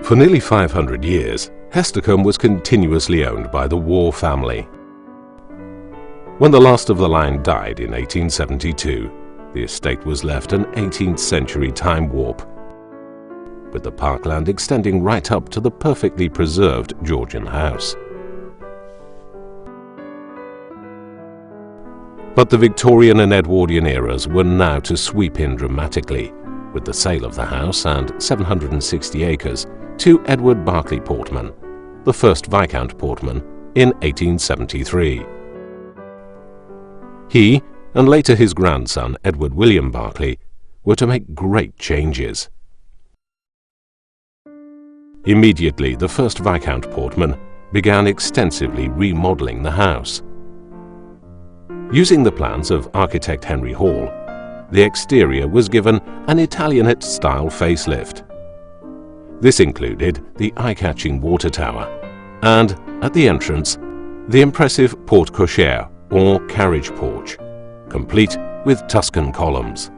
For nearly 500 years, Hestercombe was continuously owned by the War family. When the last of the line died in 1872, the estate was left an 18th century time warp, with the parkland extending right up to the perfectly preserved Georgian house. But the Victorian and Edwardian eras were now to sweep in dramatically, with the sale of the house and 760 acres to Edward Berkeley Portman, the first Viscount Portman, in 1873. He, and later his grandson Edward William Berkeley, were to make great changes. Immediately, the first Viscount Portman began extensively remodelling the house. Using the plans of architect Henry Hall, the exterior was given an Italianate-style facelift. This included the eye-catching water tower and, at the entrance, the impressive porte-cochere or carriage porch, complete with Tuscan columns.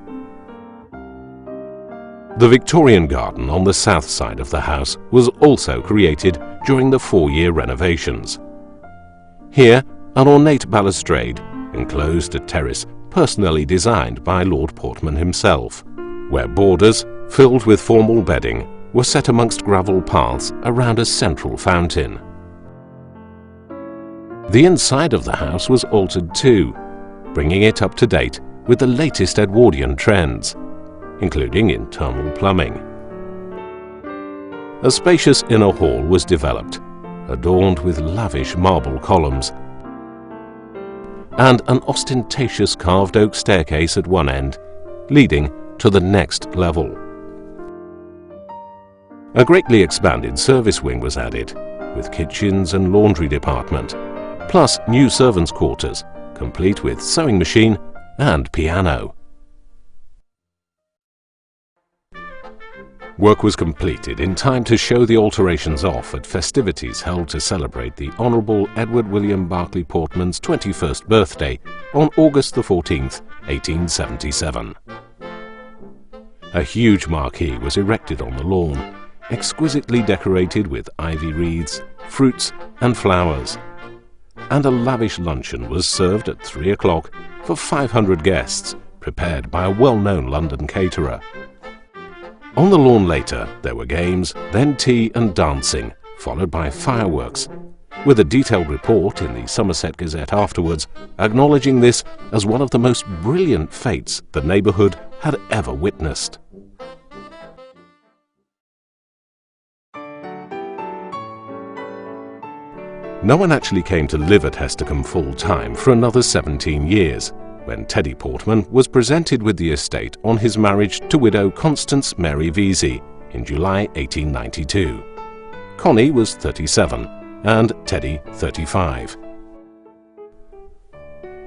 The Victorian garden on the south side of the house was also created during the 4-year renovations. Here, an ornate balustrade enclosed a terrace personally designed by Lord Portman himself, where borders, filled with formal bedding, were set amongst gravel paths around a central fountain. The inside of the house was altered too, bringing it up to date with the latest Edwardian trends, including internal plumbing. A spacious inner hall was developed, adorned with lavish marble columns, and an ostentatious carved oak staircase at one end, leading to the next level. A greatly expanded service wing was added, with kitchens and laundry department, plus new servants' quarters, complete with sewing machine and piano. Work was completed in time to show the alterations off at festivities held to celebrate the Honourable Edward William Berkeley Portman's 21st birthday on August the 14th, 1877. A huge marquee was erected on the lawn, exquisitely decorated with ivy wreaths, fruits and flowers, and a lavish luncheon was served at 3 o'clock for 500 guests, prepared by a well-known London caterer. On the lawn later, there were games, then tea and dancing, followed by fireworks, with a detailed report in the Somerset Gazette afterwards, acknowledging this as one of the most brilliant fêtes the neighbourhood had ever witnessed. No one actually came to live at Hestercombe full-time for another 17 years, when Teddy Portman was presented with the estate on his marriage to widow Constance Mary Vesey in July 1892. Connie was 37 and Teddy 35.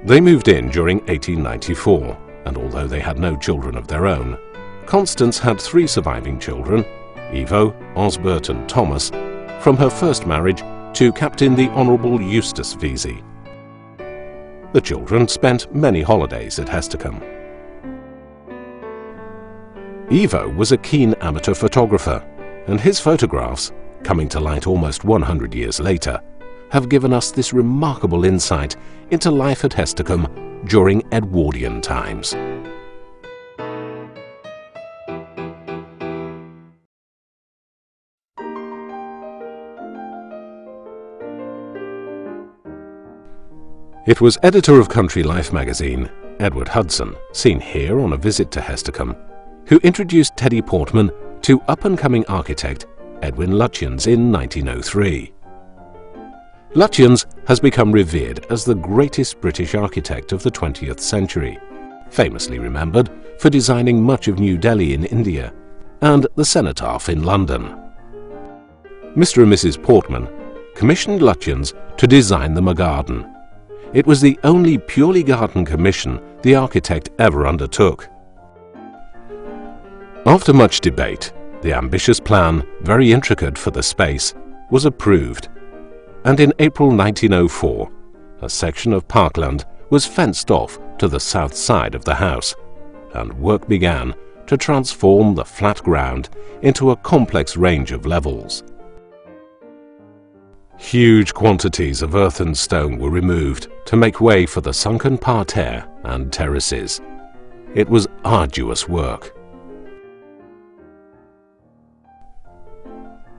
They moved in during 1894, and although they had no children of their own, Constance had 3 surviving children, Ivo, Osbert and Thomas, from her first marriage to Captain the Honourable Eustace Vesey. The children spent many holidays at Hestercombe. Ivo was a keen amateur photographer, and his photographs, coming to light almost 100 years later, have given us this remarkable insight into life at Hestercombe during Edwardian times. It was editor of Country Life magazine, Edward Hudson, seen here on a visit to Hestercombe, who introduced Teddy Portman to up-and-coming architect Edwin Lutyens in 1903. Lutyens has become revered as the greatest British architect of the 20th century, famously remembered for designing much of New Delhi in India and the Cenotaph in London. Mr. and Mrs. Portman commissioned Lutyens to design them a garden. It was the only purely garden commission the architect ever undertook. After much debate, the ambitious plan, very intricate for the space, was approved, and in April 1904, a section of parkland was fenced off to the south side of the house, and work began to transform the flat ground into a complex range of levels. Huge quantities of earth and stone were removed to make way for the sunken parterre and terraces. It was arduous work.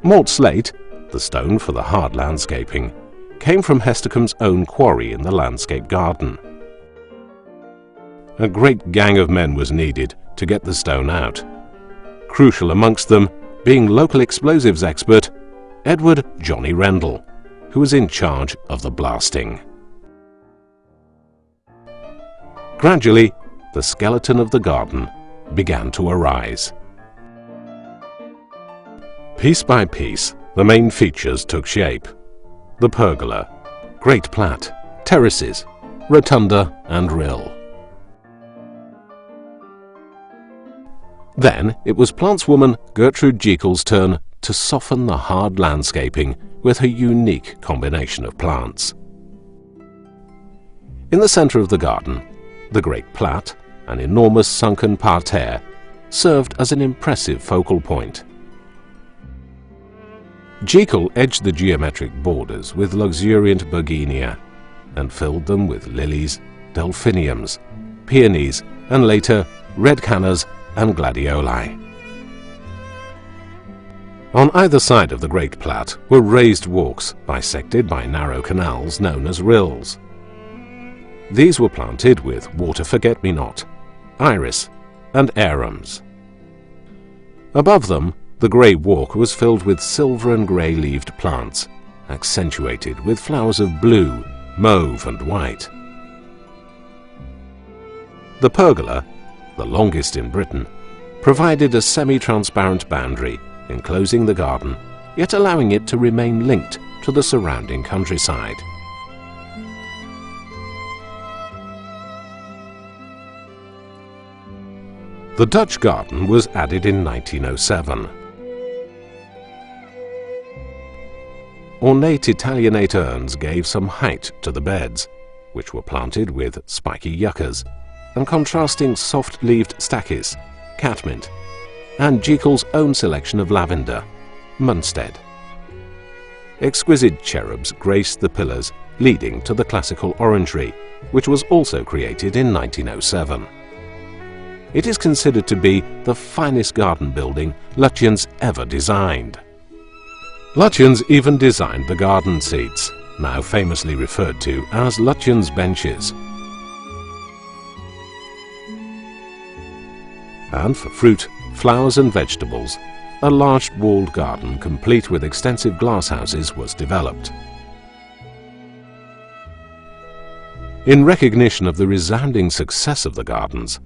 Mort slate, the stone for the hard landscaping, came from Hestercombe's own quarry in the landscape garden. A great gang of men was needed to get the stone out, crucial amongst them being local explosives expert Edward "Johnny" Rendell, who was in charge of the blasting. Gradually, the skeleton of the garden began to arise. Piece by piece, the main features took shape: the pergola, great plat, terraces, rotunda and rill. Then it was plantswoman Gertrude Jekyll's turn to soften the hard landscaping with her unique combination of plants. In the centre of the garden, the great plat, an enormous sunken parterre, served as an impressive focal point. Jekyll edged the geometric borders with luxuriant bergenia and filled them with lilies, delphiniums, peonies, and later red cannas and gladioli. On either side of the great plat were raised walks bisected by narrow canals known as rills. These were planted with water forget-me-not, iris, and arums. Above them, the grey walk was filled with silver and grey-leaved plants, accentuated with flowers of blue, mauve, and white. The pergola, the longest in Britain, provided a semi-transparent boundary enclosing the garden, yet allowing it to remain linked to the surrounding countryside. The Dutch garden was added in 1907. Ornate Italianate urns gave some height to the beds, which were planted with spiky yuccas and contrasting soft-leaved stachys, catmint, and Jekyll's own selection of lavender, Munstead. Exquisite cherubs graced the pillars leading to the classical orangery, which was also created in 1907. It is considered to be the finest garden building Lutyens ever designed. Lutyens even designed the garden seats, now famously referred to as Lutyens benches. And for fruit, flowers and vegetables, a large walled garden complete with extensive glasshouses was developed. In recognition of the resounding success of the gardens,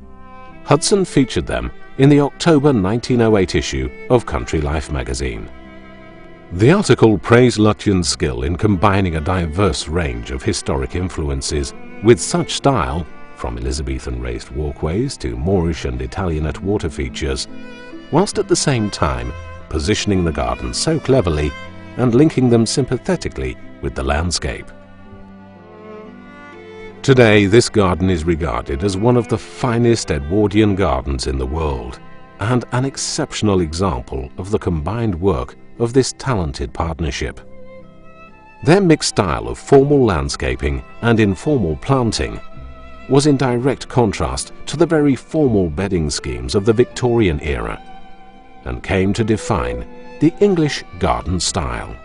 Hudson featured them in the October 1908 issue of Country Life magazine. The article praised Lutyens' skill in combining a diverse range of historic influences with such style, from Elizabethan raised walkways to Moorish and Italianate water features, whilst at the same time positioning the gardens so cleverly and linking them sympathetically with the landscape. Today, this garden is regarded as one of the finest Edwardian gardens in the world, and an exceptional example of the combined work of this talented partnership. Their mixed style of formal landscaping and informal planting was in direct contrast to the very formal bedding schemes of the Victorian era, and came to define the English garden style.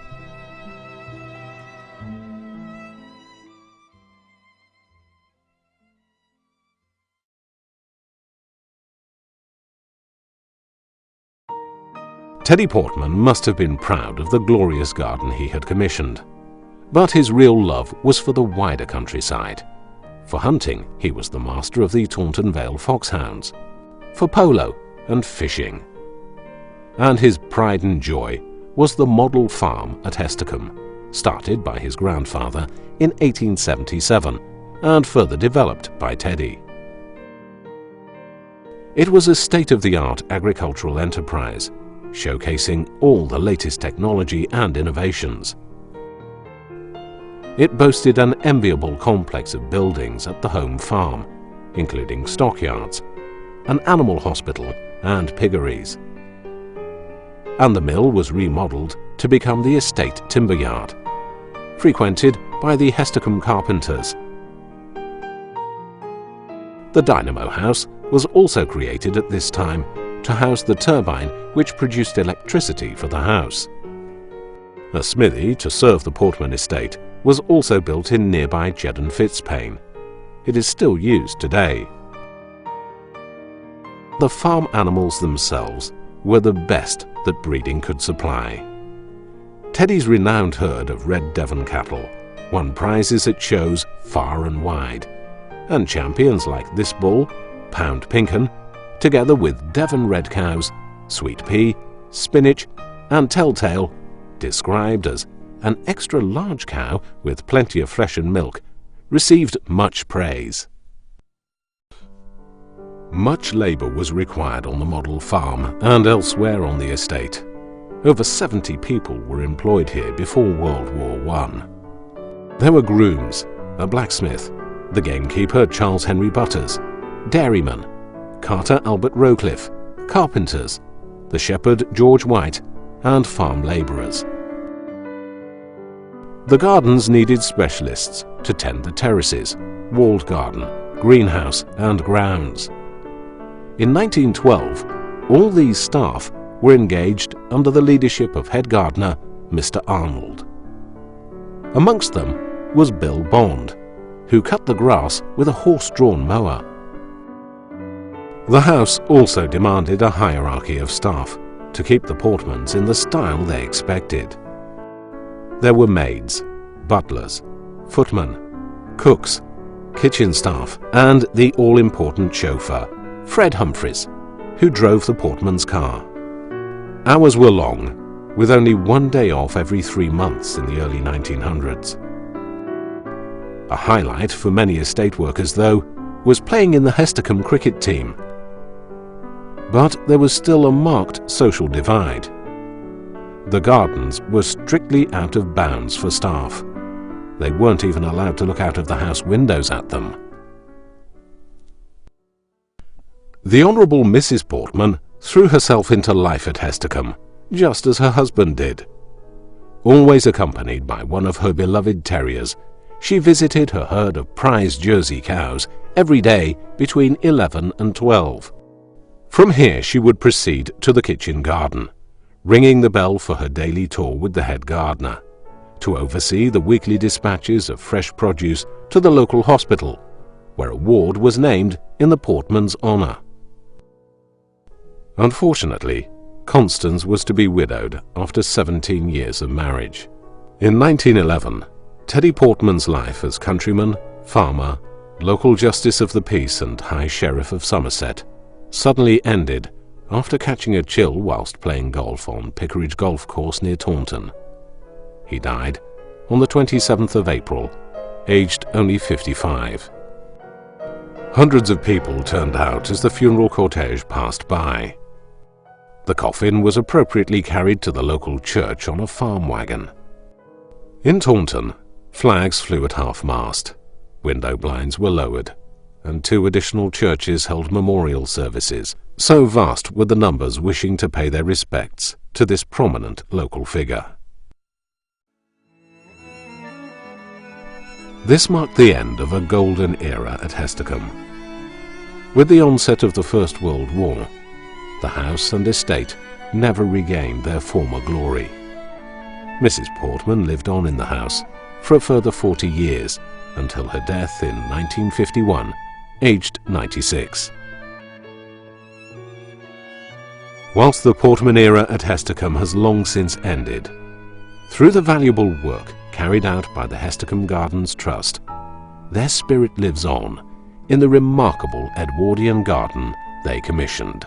Teddy Portman must have been proud of the glorious garden he had commissioned, but his real love was for the wider countryside. For hunting, he was the master of the Taunton Vale foxhounds, for polo and fishing. And his pride and joy was the model farm at Hestercombe, started by his grandfather in 1877 and further developed by Teddy. It was a state-of-the-art agricultural enterprise, showcasing all the latest technology and innovations. It boasted an enviable complex of buildings at the home farm, including stockyards, an animal hospital, and piggeries. And the mill was remodelled to become the estate timber yard, frequented by the Hestercombe carpenters. The dynamo house was also created at this time to house the turbine which produced electricity for the house. A smithy to serve the Portman estate was also built in nearby Jedden Fitzpaine. It is still used today. The farm animals themselves were the best that breeding could supply. Teddy's renowned herd of Red Devon cattle won prizes at shows far and wide, and champions like this bull, Pound Pinken, together with Devon red cows, Sweet Pea, Spinach, and Telltale, described as an extra large cow with plenty of flesh and milk, received much praise. Much labour was required on the model farm and elsewhere on the estate. Over 70 people were employed here before World War I. There were grooms, a blacksmith, the gamekeeper Charles Henry Butters, dairyman, carter Albert Rowcliffe, carpenters, the shepherd George White, and farm labourers. The gardens needed specialists to tend the terraces, walled garden, greenhouse and grounds. In 1912, all these staff were engaged under the leadership of head gardener Mr. Arnold. Amongst them was Bill Bond, who cut the grass with a horse-drawn mower. The house also demanded a hierarchy of staff to keep the Portmans in the style they expected. There were maids, butlers, footmen, cooks, kitchen staff, and the all-important chauffeur, Fred Humphreys, who drove the Portman's car. Hours were long, with only one day off every 3 months in the early 1900s. A highlight for many estate workers, though, was playing in the Hestercombe cricket team. But there was still a marked social divide. The gardens were strictly out of bounds for staff. They weren't even allowed to look out of the house windows at them. The Honourable Mrs. Portman threw herself into life at Hestercombe, just as her husband did. Always accompanied by one of her beloved terriers, she visited her herd of prize Jersey cows every day between 11 and 12. From here she would proceed to the kitchen garden, ringing the bell for her daily tour with the head gardener, to oversee the weekly dispatches of fresh produce to the local hospital, where a ward was named in the Portman's honour. Unfortunately, Constance was to be widowed after 17 years of marriage. In 1911, Teddy Portman's life as countryman, farmer, local justice of the peace and High Sheriff of Somerset suddenly ended after catching a chill whilst playing golf on Pickeridge Golf Course near Taunton. He died on the 27th of April, aged only 55. Hundreds of people turned out as the funeral cortege passed by. The coffin was appropriately carried to the local church on a farm wagon. In Taunton, flags flew at half-mast, window blinds were lowered, and 2 additional churches held memorial services. So vast were the numbers wishing to pay their respects to this prominent local figure. This marked the end of a golden era at Hestercombe. With the onset of the First World War, the house and estate never regained their former glory. Mrs. Portman lived on in the house for a further 40 years until her death in 1951, aged 96. Whilst the Portman era at Hestercombe has long since ended, through the valuable work carried out by the Hestercombe Gardens Trust, their spirit lives on in the remarkable Edwardian garden they commissioned.